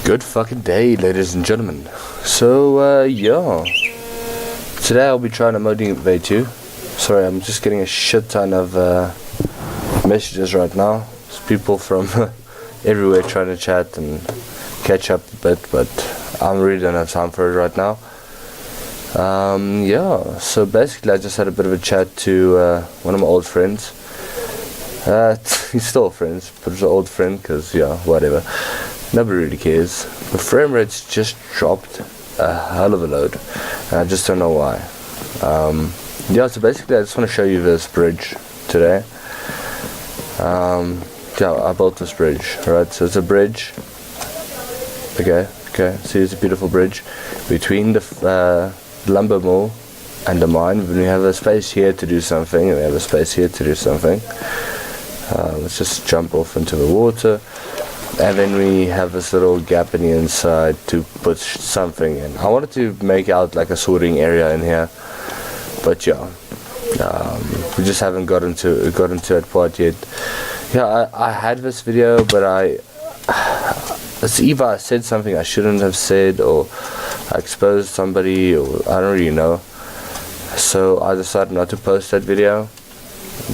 Good fucking day, ladies and gentlemen. So, yeah. Today I'll be trying to motivate you. Sorry, I'm just getting a shit ton of messages right now. There's people from everywhere trying to chat and catch up a bit, but I really don't have time for it right now. Yeah, so basically I just had a bit of a chat to one of my old friends. He's still friends, but it's an old friend, because, yeah, whatever. Nobody really cares. The frame rate's just dropped a hell of a load, and I just don't know why. Yeah, so basically I just want to show you this bridge today. Yeah, I built this bridge, right? So it's a bridge. Okay, see, it's a beautiful bridge between the lumber mill and the mine. When we have a space here to do something, and we have a space here to do something. Let's just jump off into the water. And then we have this little gap in the inside to put something in. I wanted to make out like a sorting area in here, but yeah, we just haven't gotten to that part yet. Yeah, I had this video, but it's either I said something I shouldn't have said, or I exposed somebody, or I don't really know. So I decided not to post that video.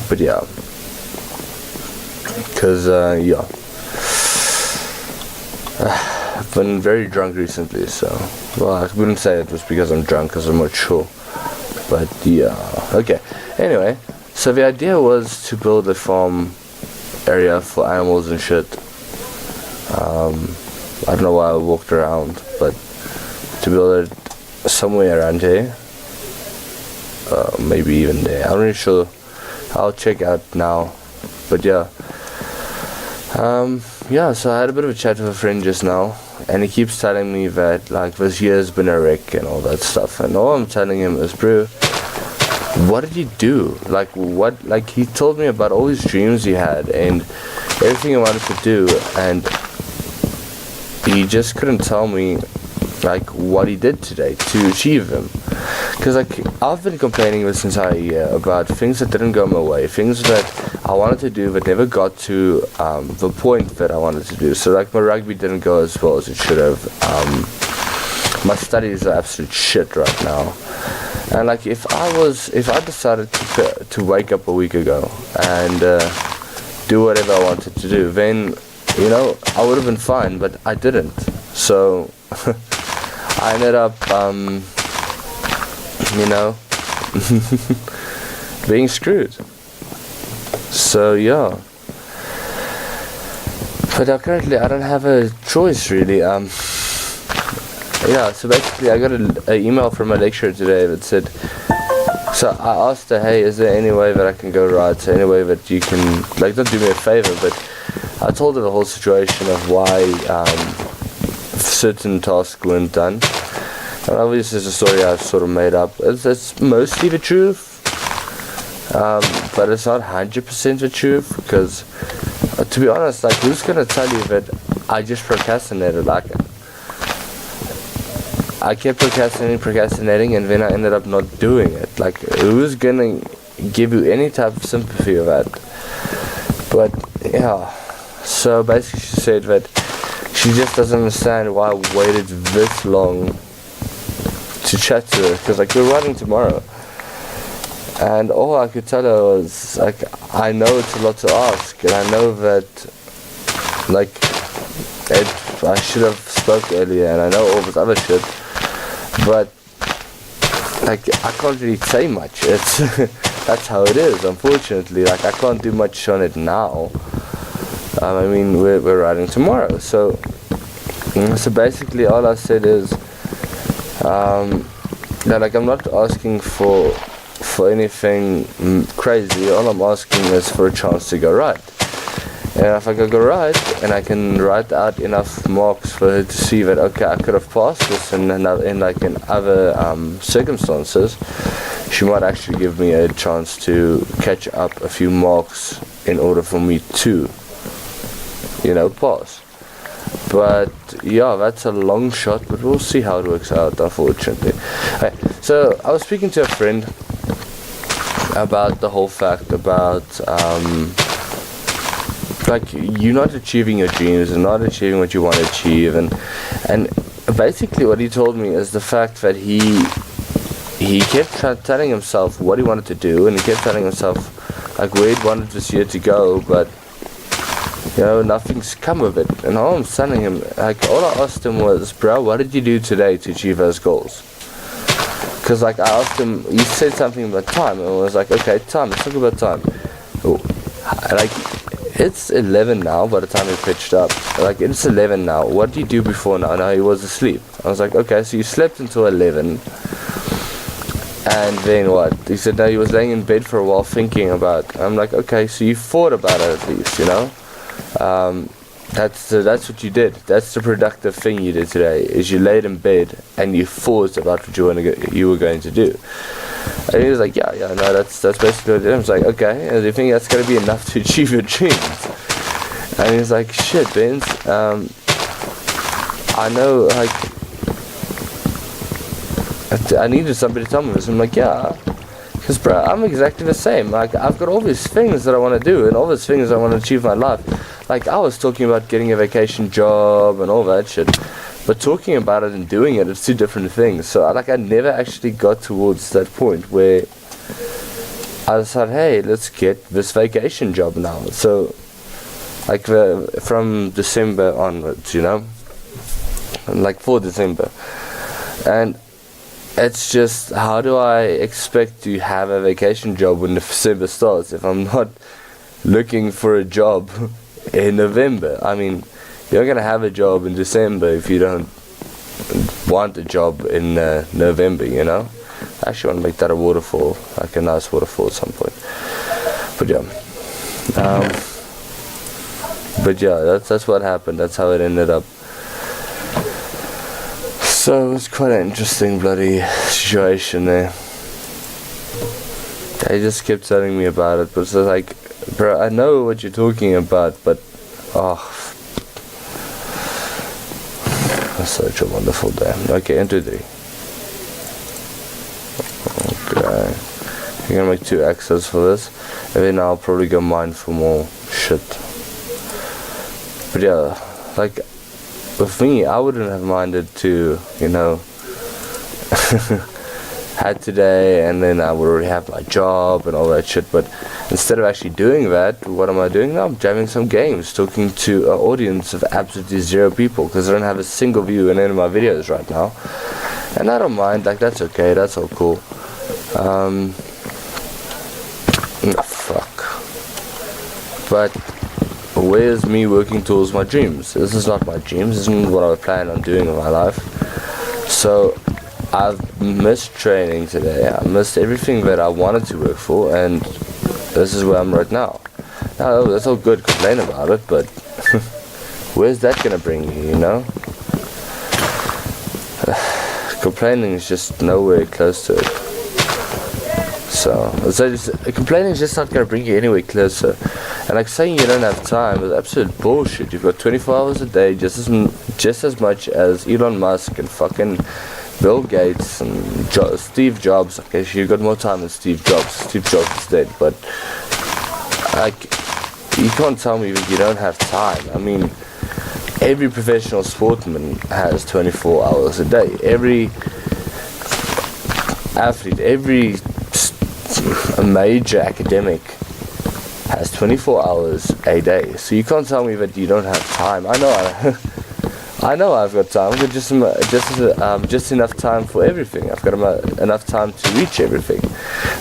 But yeah, because yeah. I've been very drunk recently, so, well, I wouldn't say it was because I'm drunk, because I'm not sure, but yeah, okay. Anyway, so the idea was to build a farm area for animals and shit. I don't know why I walked around, but to build it somewhere around here, maybe even there, I'm not really sure. I'll check out now, but yeah. Yeah, so I had a bit of a chat with a friend just now, and he keeps telling me that, like, this year's been a wreck and all that stuff, and all I'm telling him is, bro, what did you do? Like, what, like, he told me about all his dreams he had, and everything he wanted to do, and he just couldn't tell me, like, what he did today to achieve them. Because, like, I've been complaining this entire year about things that didn't go my way, things that I wanted to do but never got to the point that I wanted to do. So, like, my rugby didn't go as well as it should have. My studies are absolute shit right now. And, like, if I decided to wake up a week ago and do whatever I wanted to do, then, you know, I would have been fine, but I didn't. So I ended up you know, being screwed. So yeah, but currently I don't have a choice really. Yeah, so basically I got an email from a lecturer today that said, so I asked her, hey, is there any way that I can go right, so any way that you can, like, not do me a favor, but I told her the whole situation of why certain tasks weren't done. And obviously it's a story I've sort of made up. It's mostly the truth, but it's not 100% the truth, because to be honest, like, who's gonna tell you that I just procrastinated? Like, I kept procrastinating, and then I ended up not doing it. Like, who's gonna give you any type of sympathy of that? But yeah, so basically she said that she just doesn't understand why I waited this long to chat to her, because, like, we're running tomorrow, and all I could tell her was, like, I know it's a lot to ask, and I know that, like, I should have spoke earlier, and I know all this other shit, but, like, I can't really say much. It's that's how it is, unfortunately. Like, I can't do much on it now. I mean, we're riding tomorrow, so basically all I said is, yeah, like, I'm not asking for anything crazy. All I'm asking is for a chance to go right. And if I go right, and I can write out enough marks for her to see that, okay, I could have passed this in other circumstances, she might actually give me a chance to catch up a few marks in order for me to, you know, pass. But yeah, that's a long shot, but we'll see how it works out, unfortunately. Okay, so I was speaking to a friend about the whole fact about like, you're not achieving your dreams and not achieving what you want to achieve. And basically what he told me is the fact that he kept telling himself what he wanted to do, and he kept telling himself like where he wanted this year to go, but you know, nothing's come of it. And all I'm telling him, like, all I asked him was, bro, what did you do today to achieve those goals? Because like I asked him, he said something about time, and I was like, okay, time, let's talk about time. Like, it's 11 now by the time we pitched up. Like, it's 11 now. What did you do before now? No, he was asleep. I was like, okay, so you slept until 11. And then what? He said, no, he was laying in bed for a while thinking about. I'm like, okay, so you thought about it at least, you know? That's what you did. That's the productive thing you did today, is you laid in bed and you thought about what you were going to do. And he was like, yeah, no, that's basically what I did. I was like, okay, and do you think that's going to be enough to achieve your dreams? And he was like, shit, Vince, I know, like, I needed somebody to tell me this. I'm like, yeah, because bro, I'm exactly the same. Like, I've got all these things that I want to do and all these things I want to achieve in my life. Like, I was talking about getting a vacation job and all that shit, but talking about it and doing it, it's two different things. So I never actually got towards that point where I decided, hey, let's get this vacation job now. So like from December onwards, you know, like for December. And it's just, how do I expect to have a vacation job when December starts if I'm not looking for a job in November? I mean, you're going to have a job in December if you don't want a job in November, you know? I actually want to make that a waterfall, like a nice waterfall at some point. But yeah, that's what happened. That's how it ended up. So it was quite an interesting bloody situation there. They just kept telling me about it, but it's like, bro, I know what you're talking about, but that's such a wonderful day. Okay, 1, 2, 3. Okay, I'm gonna make 2 X's for this, and then I'll probably go mine for more shit. But yeah, like, with me, I wouldn't have minded to, you know, had today and then I would already have my job and all that shit. But instead of actually doing that, what am I doing now? I'm jamming some games, talking to an audience of absolutely 0 people, because I don't have a single view in any of my videos right now. And I don't mind, like, that's okay, that's all cool. Fuck. But where's me working towards my dreams? This is not my dreams. This isn't what I plan on doing in my life. So I've missed training today. I missed everything that I wanted to work for, and this is where I'm right now. Now, that's all good, complain about it, but where's that gonna bring you, you know? Complaining is just nowhere close to it. So complaining is just not going to bring you anywhere closer. And like saying you don't have time is absolute bullshit. You've got 24 hours a day, just as much as Elon Musk and fucking Bill Gates and Steve Jobs. Okay, you've got more time than Steve Jobs. Steve Jobs is dead, but like, you can't tell me that you don't have time. I mean, every professional sportsman has 24 hours a day. Every athlete, every major academic has 24 hours a day. So you can't tell me that you don't have time. I know I've got time. I've got just enough time for everything. I've got enough time to reach everything.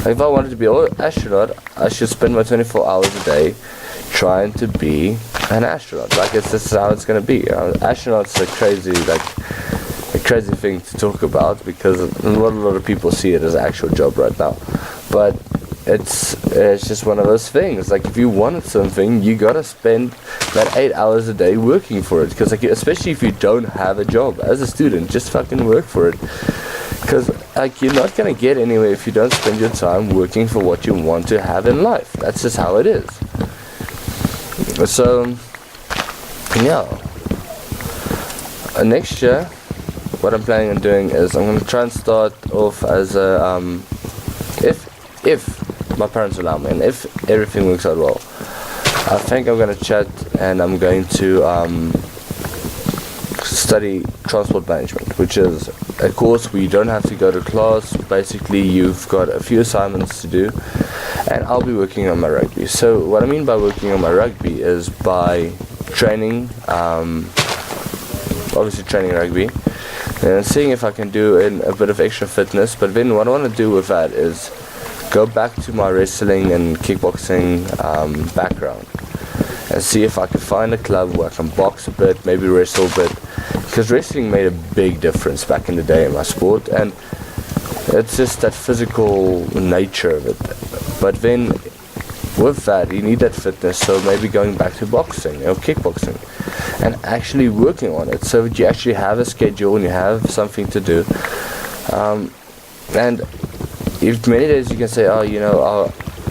Like, if I wanted to be an astronaut, I should spend my 24 hours a day trying to be an astronaut. Like, this is how it's gonna be. Astronauts are a crazy thing to talk about, because a lot of people see it as an actual job right now. But it's just one of those things. Like, if you wanted something, you gotta spend that 8 hours a day working for it. Because, like, especially if you don't have a job as a student, just fucking work for it. Because, like, you're not gonna get anywhere if you don't spend your time working for what you want to have in life. That's just how it is. So yeah, next year what I'm planning on doing is I'm going to try and start off as a if my parents allow me, and if everything works out well, I think I'm gonna chat and I'm going to study transport management, which is a course where you don't have to go to class. Basically, you've got a few assignments to do, and I'll be working on my rugby. So what I mean by working on my rugby is by training, obviously training rugby, and seeing if I can do a bit of extra fitness. But then what I want to do with that is go back to my wrestling and kickboxing background and see if I can find a club where I can box a bit, maybe wrestle a bit, because wrestling made a big difference back in the day in my sport, and it's just that physical nature of it. But then with that you need that fitness, so maybe going back to boxing or kickboxing and actually working on it, so that you actually have a schedule and you have something to do. And if many days you can say, oh, you know,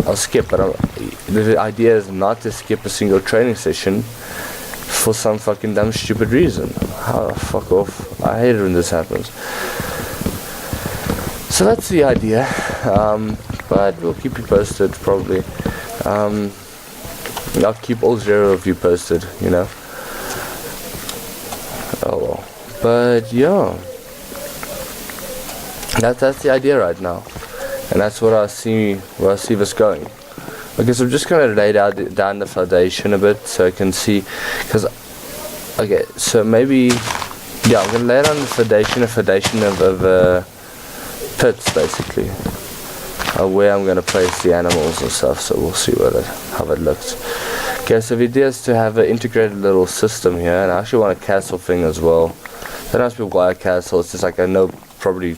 I'll skip, but the idea is not to skip a single training session for some fucking dumb stupid reason. Fuck off. I hate it when this happens. So that's the idea, but we'll keep you posted probably. I'll keep all 0 of you posted, you know. Oh well. But yeah, that's the idea right now, and that's what I see this going. Okay, so I'm just gonna lay down the foundation a bit so I can see, because okay, so maybe yeah, I'm gonna lay down the foundation of pits basically, where I'm gonna place the animals and stuff. So we'll see how it looks. Okay, so the idea is to have an integrated little system here, and I actually want a castle thing as well. Don't ask me why a castle. It's just like, I know probably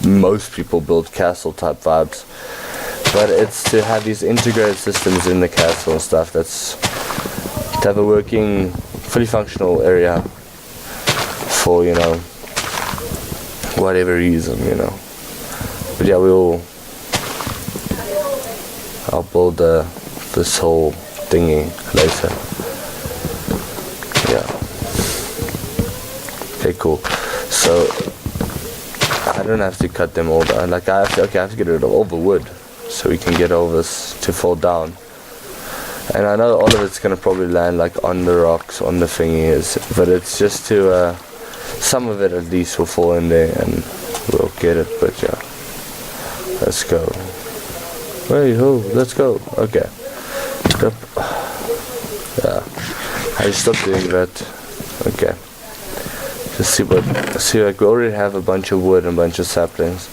most people build castle type vibes, but it's to have these integrated systems in the castle and stuff. That's to have a working, fully functional area for, you know, whatever reason, you know. But yeah, I'll build this whole thingy later. Yeah. Okay, cool. So I don't have to cut them all down. Like I have to get rid of all the wood so we can get all this to fall down. And I know all of it's gonna probably land like on the rocks, on the thingies, but it's just to some of it at least will fall in there and we'll get it. But yeah, let's go. Hey ho, let's go. Okay. Yep. Yeah, I stopped doing that. Okay. Just see, like we already have a bunch of wood and a bunch of saplings,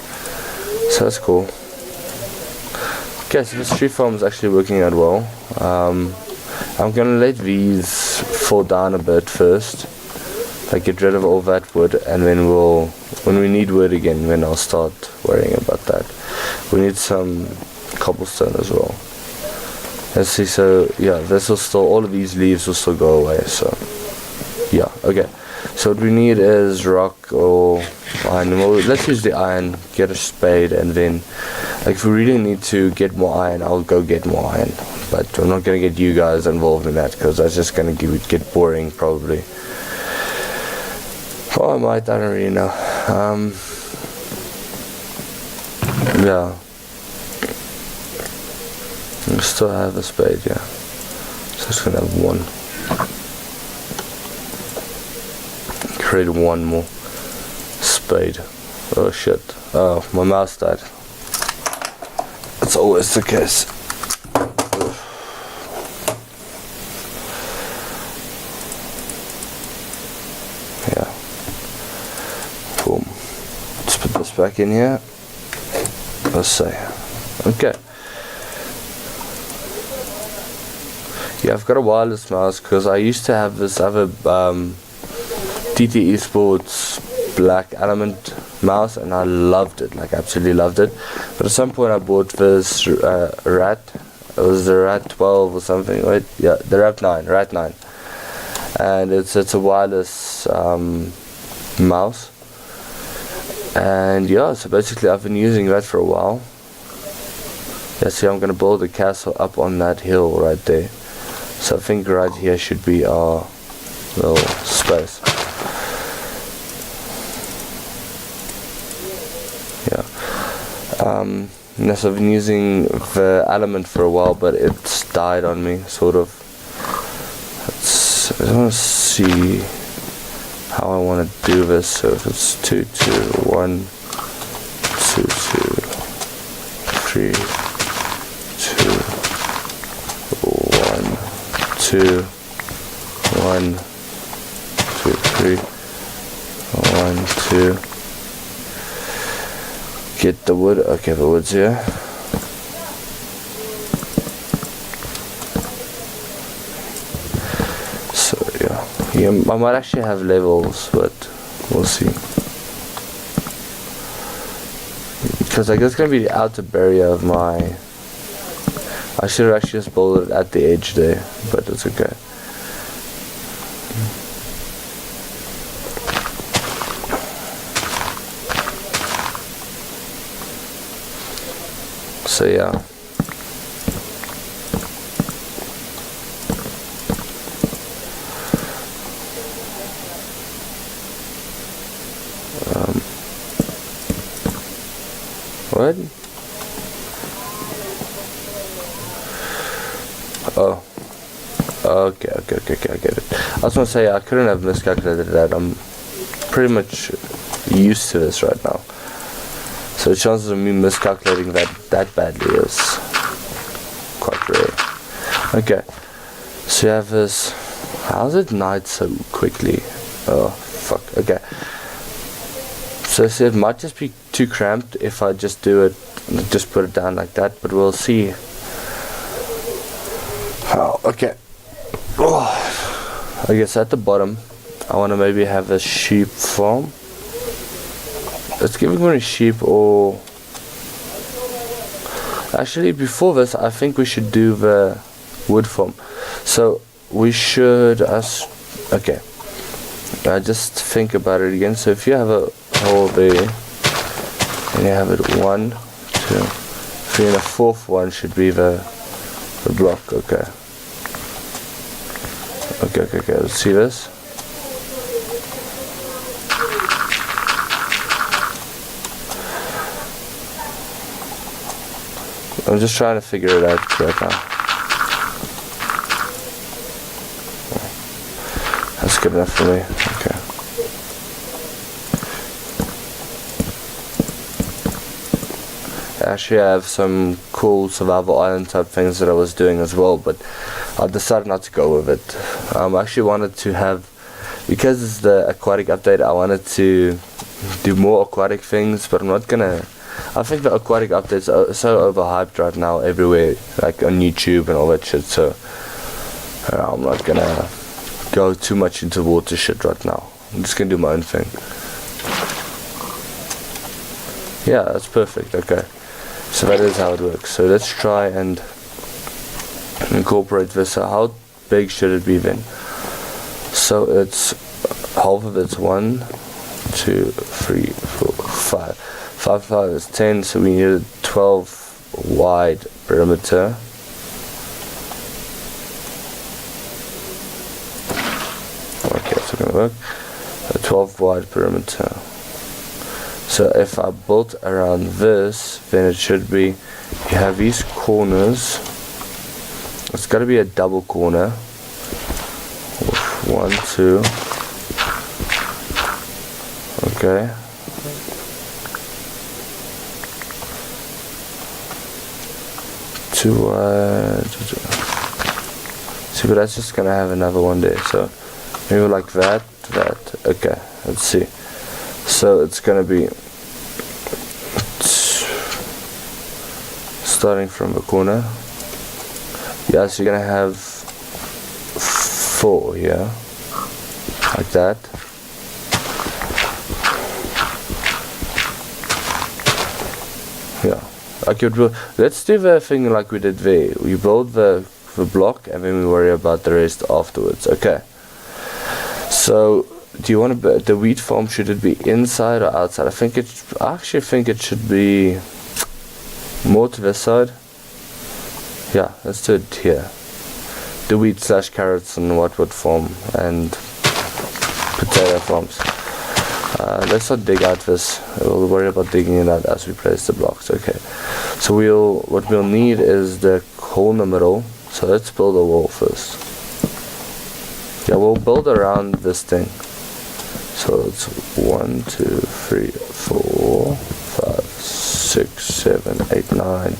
so that's cool. Okay, so this tree farm is actually working out well. I'm gonna let these fall down a bit first, like get rid of all that wood, and then when we need wood again, then I'll start worrying about that. We need some cobblestone as well. Let's see, so yeah, this will still, all of these leaves will still go away, so yeah, okay. So what we need is rock or iron. Well, let's use the iron, get a spade, and then like if we really need to get more iron, I'll go get more iron. But I'm not going to get you guys involved in that, because that's just going to get boring probably. Or I might, I don't really know. Yeah. I still have a spade, yeah. So it's going to have one. Create one more spade. Oh shit. Oh, my mouse died. That's always the case. Yeah. Boom. Let's put this back in here. Let's see. Okay. Yeah, I've got a wireless mouse because I used to have this other TTE Sports black element mouse, and I loved it, like absolutely loved it. But at some point I bought this Rat. It was the Rat 12 or something, right? Yeah, the Rat 9, and it's a wireless mouse. And yeah, so basically I've been using that for a while. Yeah, see, I'm gonna build a castle up on that hill right there. So I think right here should be our little space. So I've been using the element for a while, but it's died on me, sort of. just want to see how I want to do this. So if it's 2 2 1 2 2 3 2 1 2 1 2 3 1 2. Get the wood. Okay, the wood's here. So yeah, I might actually have levels, but we'll see. Because I guess it's gonna be the outer barrier of my. I should have actually just built it at the edge there, but it's okay. So yeah. What? Oh. Okay, I get it. I was gonna say I couldn't have miscalculated that. I'm pretty much used to this right now. So the chances of me miscalculating that badly is quite rare. Okay. So you have this. How's it night so quickly? Oh fuck. Okay. So it might just be too cramped if I just do it, just put it down like that, but we'll see how. Okay. Oh, I guess at the bottom I want to maybe have a sheep farm. Let's give me sheep, or actually before this I think we should do the wood farm. So we should okay, I just think about it again. So if you have a hole there and you have it 1 2 3 and the fourth one should be the block. Okay, let's see this. I'm just trying to figure it out right now. That's good enough for me. Okay. Actually, I have some cool survival island type things that I was doing as well, but I decided not to go with it. I actually wanted to have, because it's the aquatic update, I wanted to do more aquatic things, but I'm not gonna. I think the aquatic updates are so overhyped right now everywhere, like on YouTube and all that shit, so I'm not gonna go too much into water shit right now. I'm just gonna do my own thing. Yeah, that's perfect. Okay, so that is how it works. So let's try and incorporate this. So how big should it be then? So it's half of it's 1 2 3 4 5. 5 5 is 10, so we need a 12 wide perimeter. Okay, it's gonna work. A 12 wide perimeter. So if I built around this, then it should be, you have these corners. It's gotta be a double corner. 1 2. Okay. See, but that's just gonna have another one there. So maybe like that. Okay, let's see. So it's gonna be starting from the corner. Yeah, so you're gonna have 4 here, like that. Yeah. Okay, let's do the thing like we did there. We build the block and then we worry about the rest afterwards. Okay. So, do you want to the wheat farm? Should it be inside or outside? I actually think it should be more to this side. Yeah, let's do it here. The wheat / carrots and what would farm and potato farms. Let's not dig out this. We'll worry about digging it out as we place the blocks. Okay. So what we'll need is the hole in the middle. So let's build a wall first. Yeah, we'll build around this thing. So it's 1, 2, 3, 4, 5, 6, 7, 8, 9,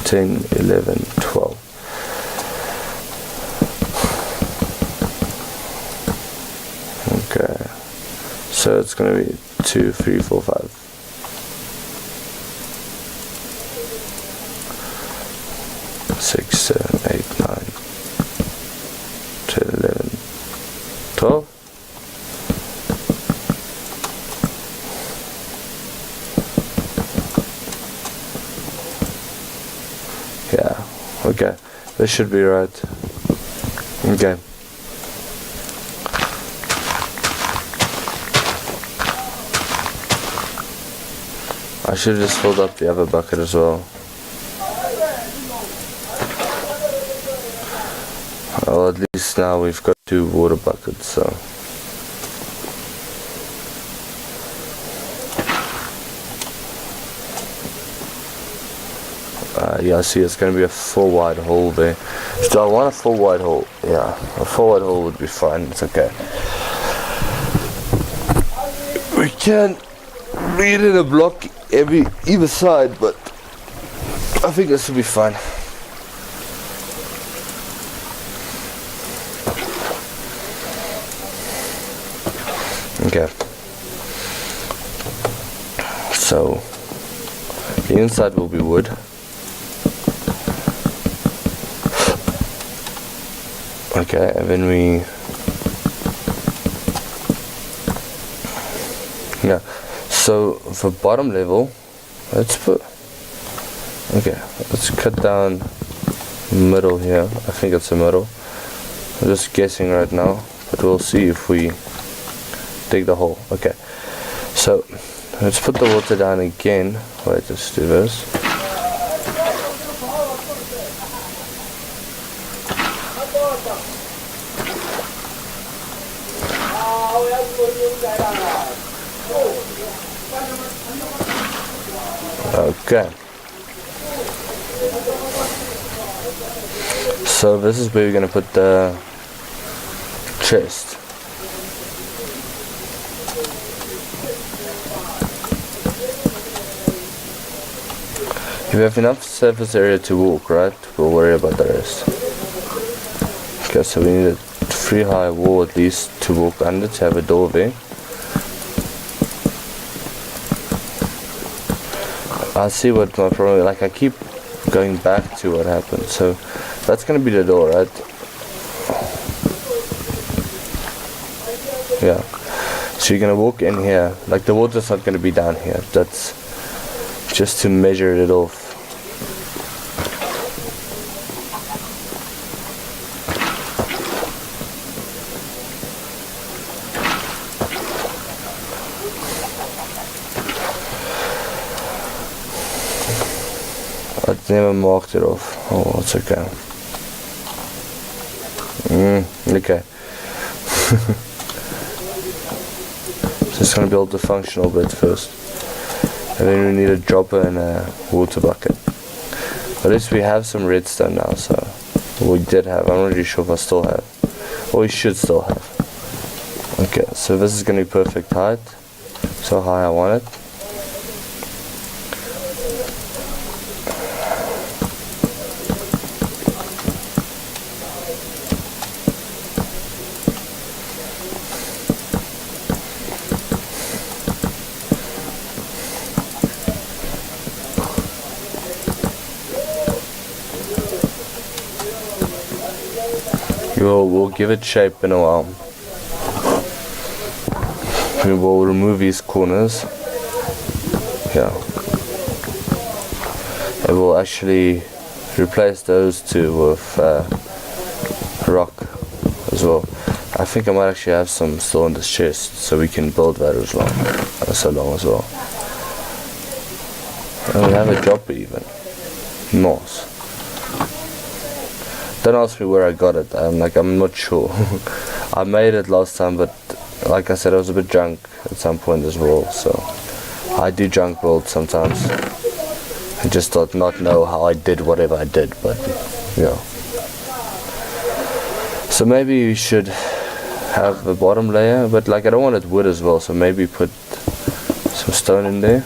10, 11, 12. Okay, so it's gonna be 2, 3, 4, 5. 6, 7, 8, 9, 10, 11, 12. Yeah, okay, this should be right. Okay. I should have just filled up the other bucket as well. Well, at least now we've got 2 water buckets, so. Yeah, see, it's going to be a 4 wide hole there. So I want a 4 wide hole. Yeah, a 4 wide hole would be fine. It's okay. We can read in a block either side, but I think this will be fine. Okay. So the inside will be wood. Okay, and then yeah, so for bottom level, let's cut down middle here. I think it's the middle. I'm just guessing right now, but we'll see if we dig the hole. Okay, so let's put the water down again. Wait, let's do this. Okay, so this is where we're going to put the chest. If you have enough surface area to walk, right, we'll worry about the rest. Okay, so we need a 3 high wall at least to walk under, to have a door there. I see what my problem is. Like, I keep going back to what happened. So that's gonna be the door, right? Yeah. So you're gonna walk in here. Like, the water's not gonna be down here. That's just to measure it off. I've never marked it off. Oh, it's okay. Okay. Just gonna build the functional bit first. And then we need a dropper and a water bucket. At least we have some redstone now, so we did have. I'm not really sure if I still have. Or we should still have. Okay, so this is gonna be perfect height. So high I want it. We'll give it shape in a while. We will remove these corners. Yeah. And we'll actually replace those two with rock as well. I think I might actually have some still in this chest, so we can build that as long as well. And we have a dropper even. Nice. Don't ask me where I got it. I'm not sure. I made it last time, but like I said, I was a bit drunk at some point as well. So I do drunk builds sometimes. I just not know how I did whatever I did, but yeah. So maybe we should have the bottom layer, but like I don't want it wood as well, so maybe put some stone in there.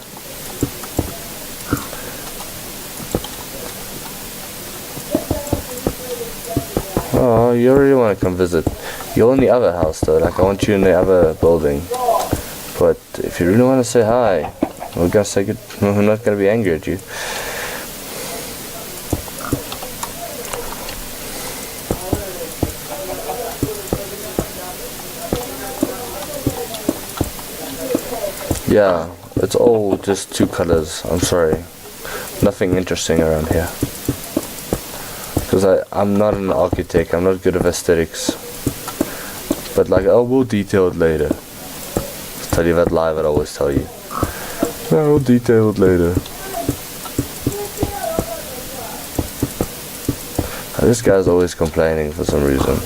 Oh, you already want to come visit. You're in the other house though, like I want you in the other building. But if you really want to say hi, we're gonna say good. We're not gonna be angry at you. Yeah, it's all just two colors. I'm sorry, nothing interesting around here. Because I'm not an architect. I'm not good at aesthetics. But like, oh, we'll detail it later. I'll tell you that live. I always tell you. No, we'll detail it later. This guy's always complaining for some reason.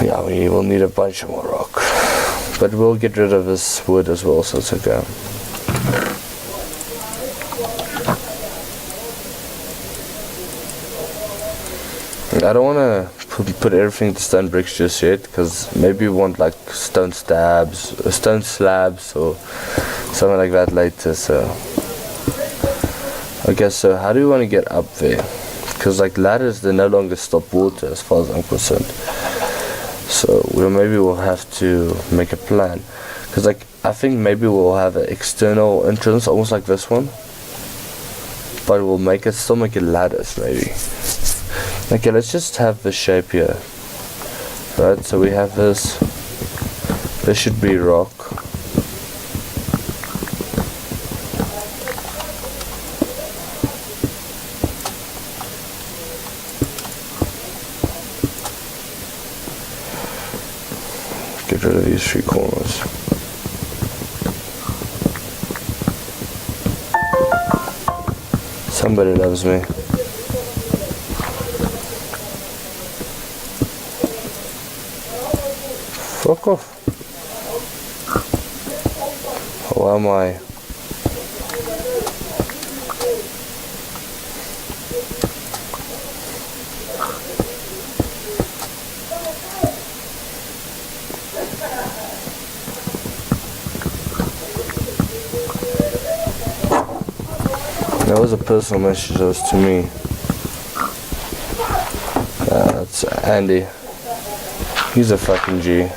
Yeah, we will need a bunch of more rock. But we'll get rid of this wood as well, so it's okay. I don't want to put everything to stone bricks just yet, because maybe we want like stone slabs or something like that later. So okay, so how do we want to get up there? Because like ladders, they no longer stop water as far as I'm concerned. So maybe we'll have to make a plan, because like I think maybe we'll have an external entrance almost like this one, but we'll still make it ladders maybe. Okay, let's just have this shape here. Right, so we have this. This should be rock. Get rid of these three corners. Somebody loves me. Fuck off. How am I? That was a personal message, that was to me. That's Andy. He's a fucking G.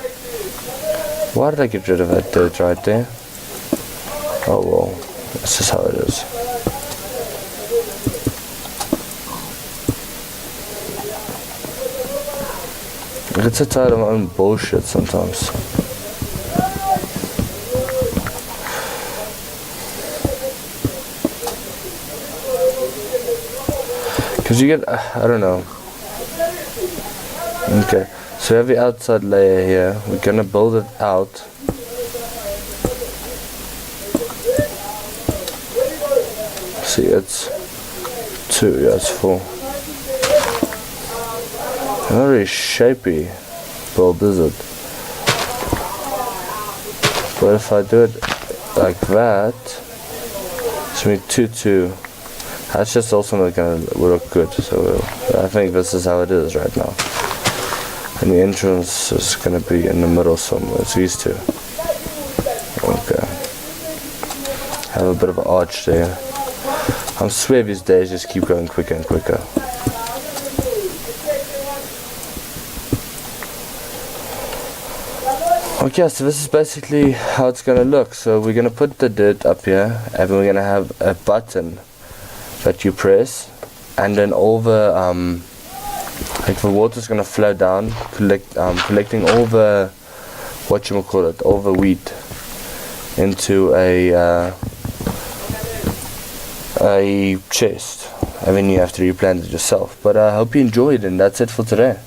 Why did I get rid of that dirt right there? Oh well, that's just how it is. I get so tired of my own bullshit sometimes. Because you get, I don't know. Okay. So we have the outside layer here. We're gonna build it out. See, it's 2, yeah, it's 4. Not really shapy, BottlEz. But if I do it like that, it's gonna be 2, 2. That's just also not gonna look good. So I think this is how it is right now. And the entrance is going to be in the middle somewhere. It's these two. Okay. Have a bit of an arch there. I swear these days just keep going quicker and quicker. Okay, so this is basically how it's going to look. So we're going to put the dirt up here, and we're going to have a button that you press, and then all the like the water's gonna flow down, collecting all the all the wheat into a chest, and then you have to replant it yourself. But I hope you enjoyed, and that's it for today.